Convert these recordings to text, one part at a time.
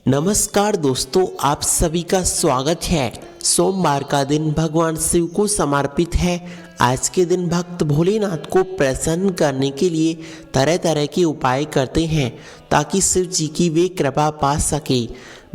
नमस्कार दोस्तों, आप सभी का स्वागत है। सोमवार का दिन भगवान शिव को समर्पित है। आज के दिन भक्त भोलेनाथ को प्रसन्न करने के लिए तरह तरह के उपाय करते हैं ताकि शिव जी की वे कृपा पा सके।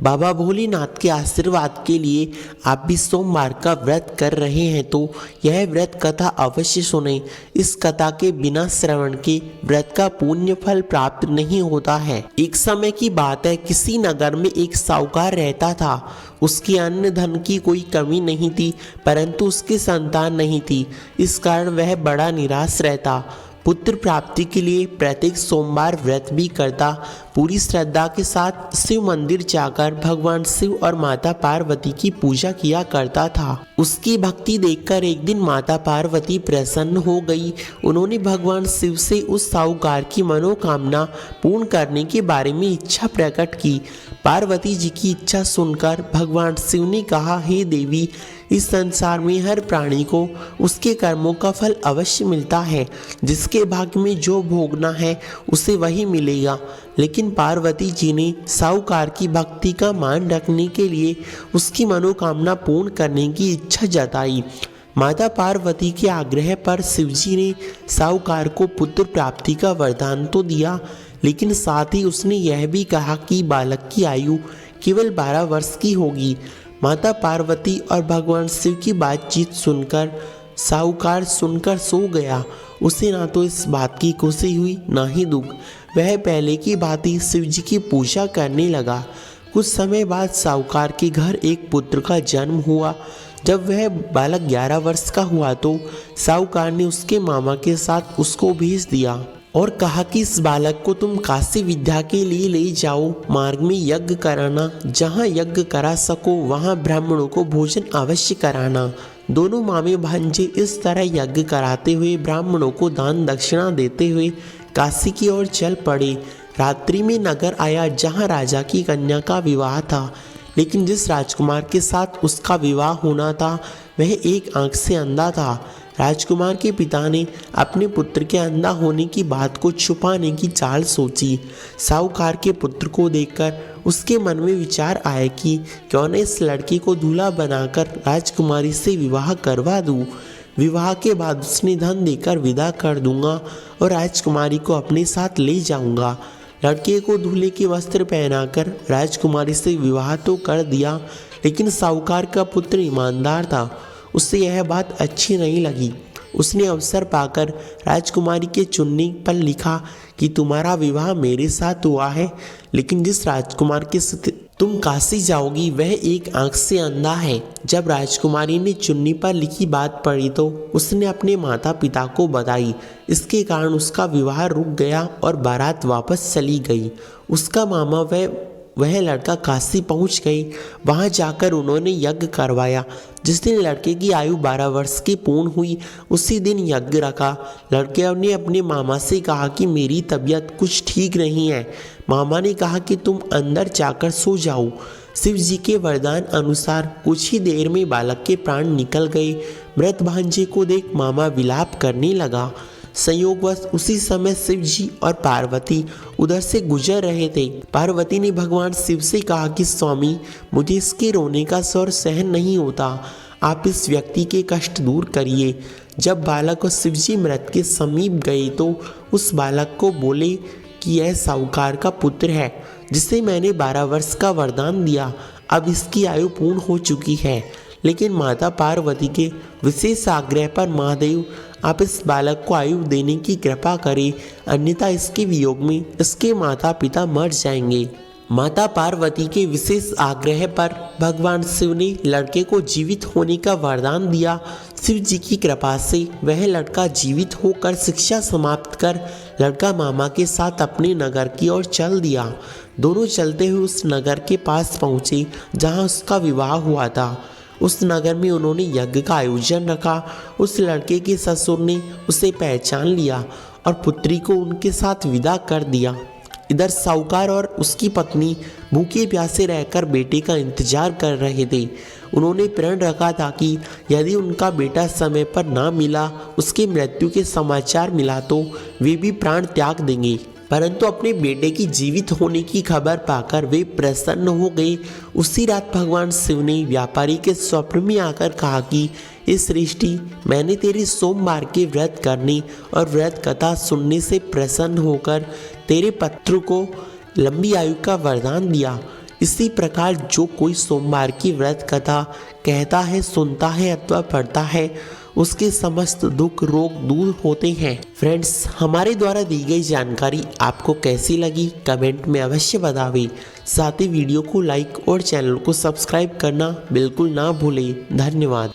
बाबा भोलेनाथ के आशीर्वाद के लिए आप भी सोमवार का व्रत कर रहे हैं तो यह व्रत कथा अवश्य सुने। इस कथा के बिना श्रवण के व्रत का पुण्य फल प्राप्त नहीं होता है। एक समय की बात है, किसी नगर में एक साहूकार रहता था। उसके अन्न धन की कोई कमी नहीं थी, परंतु उसकी संतान नहीं थी। इस कारण वह बड़ा निराश रहता। पुत्र प्राप्ति के लिए प्रत्येक सोमवार व्रत भी करता। पूरी श्रद्धा के साथ शिव मंदिर जाकर भगवान शिव और माता पार्वती की पूजा किया करता था। उसकी भक्ति देखकर एक दिन माता पार्वती प्रसन्न हो गई। उन्होंने भगवान शिव से उस साहूकार की मनोकामना पूर्ण करने के बारे में इच्छा प्रकट की। पार्वती जी की इच्छा सुनकर भगवान शिव ने कहा, हे देवी, इस संसार में हर प्राणी को उसके कर्मों का फल अवश्य मिलता है। जिसके भाग्य में जो भोगना है उसे वही मिलेगा। लेकिन पार्वती जी ने साहूकार की भक्ति का मान रखने के लिए उसकी मनोकामना पूर्ण करने की इच्छा जताई। माता पार्वती के आग्रह पर शिवजी ने साहूकार को पुत्र प्राप्ति का वरदान तो दिया, लेकिन साथ ही उसने यह भी कहा कि बालक की आयु केवल 12 वर्ष की होगी। माता पार्वती और भगवान शिव की बातचीत सुनकर साहूकार सुनकर सो गया। उसे ना तो इस बात की खुशी हुई ना ही दुख। वह पहले की भांति शिव जी की पूजा करने लगा। कुछ समय बाद साहूकार के घर एक पुत्र का जन्म हुआ। जब वह बालक 11 वर्ष का हुआ तो साहूकार ने उसके मामा के साथ उसको भेज दिया और कहा कि इस बालक को तुम काशी विद्या के लिए ले जाओ। मार्ग में यज्ञ कराना, जहाँ यज्ञ करा सको वहाँ ब्राह्मणों को भोजन अवश्य कराना। दोनों मामे भांजे इस तरह यज्ञ कराते हुए ब्राह्मणों को दान दक्षिणा देते हुए काशी की ओर चल पड़े। रात्रि में नगर आया जहाँ राजा की कन्या का विवाह था, लेकिन जिस राजकुमार के साथ उसका विवाह होना था वह एक आंख से अंधा था। राजकुमार के पिता ने अपने पुत्र के अंधा होने की बात को छुपाने की चाल सोची। साहूकार के पुत्र को देखकर उसके मन में विचार आया कि क्यों न इस लड़के को दूल्हा बनाकर राजकुमारी से विवाह करवा दूं। विवाह के बाद उसने धन देकर विदा कर दूंगा और राजकुमारी को अपने साथ ले जाऊंगा। लड़के को दूल्हे के वस्त्र पहनाकर राजकुमारी से विवाह तो कर दिया, लेकिन साहूकार का पुत्र ईमानदार था। उससे यह बात अच्छी नहीं लगी। उसने अवसर पाकर राजकुमारी के चुन्नी पर लिखा कि तुम्हारा विवाह मेरे साथ हुआ है, लेकिन जिस राजकुमार के साथ तुम काशी जाओगी वह एक आंख से अंधा है। जब राजकुमारी ने चुन्नी पर लिखी बात पढ़ी तो उसने अपने माता पिता को बताई। इसके कारण उसका विवाह रुक गया और बारात वापस चली गई। उसका मामा वह लड़का काशी पहुंच गई। वहां जाकर उन्होंने यज्ञ करवाया। जिस दिन लड़के की आयु 12 वर्ष की पूर्ण हुई उसी दिन यज्ञ रखा। लड़के ने अपने मामा से कहा कि मेरी तबीयत कुछ ठीक नहीं है। मामा ने कहा कि तुम अंदर जाकर सो जाओ। शिव जी के वरदान अनुसार कुछ ही देर में बालक के प्राण निकल गए। मृत भांजे को देख मामा विलाप करने लगा। संयोगवश उसी समय शिव जी और पार्वती उधर से गुजर रहे थे। पार्वती ने भगवान शिव से कहा कि स्वामी, मुझे इसके रोने का स्वर सहन नहीं होता। आप इस व्यक्ति के कष्ट दूर करिए। जब बालक और शिव जी मृत के समीप गए तो उस बालक को बोले कि यह साहूकार का पुत्र है जिसे मैंने 12 वर्ष का वरदान दिया। अब इसकी आयु पूर्ण हो चुकी है, लेकिन माता पार्वती के विशेष आग्रह पर महादेव आप इस बालक को आयु देने की कृपा करें, अन्यथा इसके वियोग में इसके माता पिता मर जाएंगे। माता पार्वती के विशेष आग्रह पर भगवान शिव ने लड़के को जीवित होने का वरदान दिया। शिव जी की कृपा से वह लड़का जीवित होकर शिक्षा समाप्त कर लड़का मामा के साथ अपने नगर की ओर चल दिया। दोनों चलते हुए उस नगर के पास पहुँचे जहाँ उसका विवाह हुआ था। उस नगर में उन्होंने यज्ञ का आयोजन रखा। उस लड़के के ससुर ने उसे पहचान लिया और पुत्री को उनके साथ विदा कर दिया। इधर साहूकार और उसकी पत्नी भूखे प्यासे रहकर बेटे का इंतजार कर रहे थे। उन्होंने प्रण रखा था कि यदि उनका बेटा समय पर ना मिला, उसकी मृत्यु के समाचार मिला तो वे भी प्राण त्याग देंगे। परंतु अपने बेटे की जीवित होने की खबर पाकर वे प्रसन्न हो गए। उसी रात भगवान शिव ने व्यापारी के स्वप्न में आकर कहा कि इस सृष्टि, मैंने तेरे सोमवार के व्रत करने और व्रत कथा सुनने से प्रसन्न होकर तेरे पुत्र को लंबी आयु का वरदान दिया। इसी प्रकार जो कोई सोमवार की व्रत कथा कहता है, सुनता है अथवा पढ़ता है, उसके समस्त दुख रोग दूर होते हैं। फ्रेंड्स, हमारे द्वारा दी गई जानकारी आपको कैसी लगी कमेंट में अवश्य बतावें। साथ ही वीडियो को लाइक और चैनल को सब्सक्राइब करना बिल्कुल ना भूलें। धन्यवाद।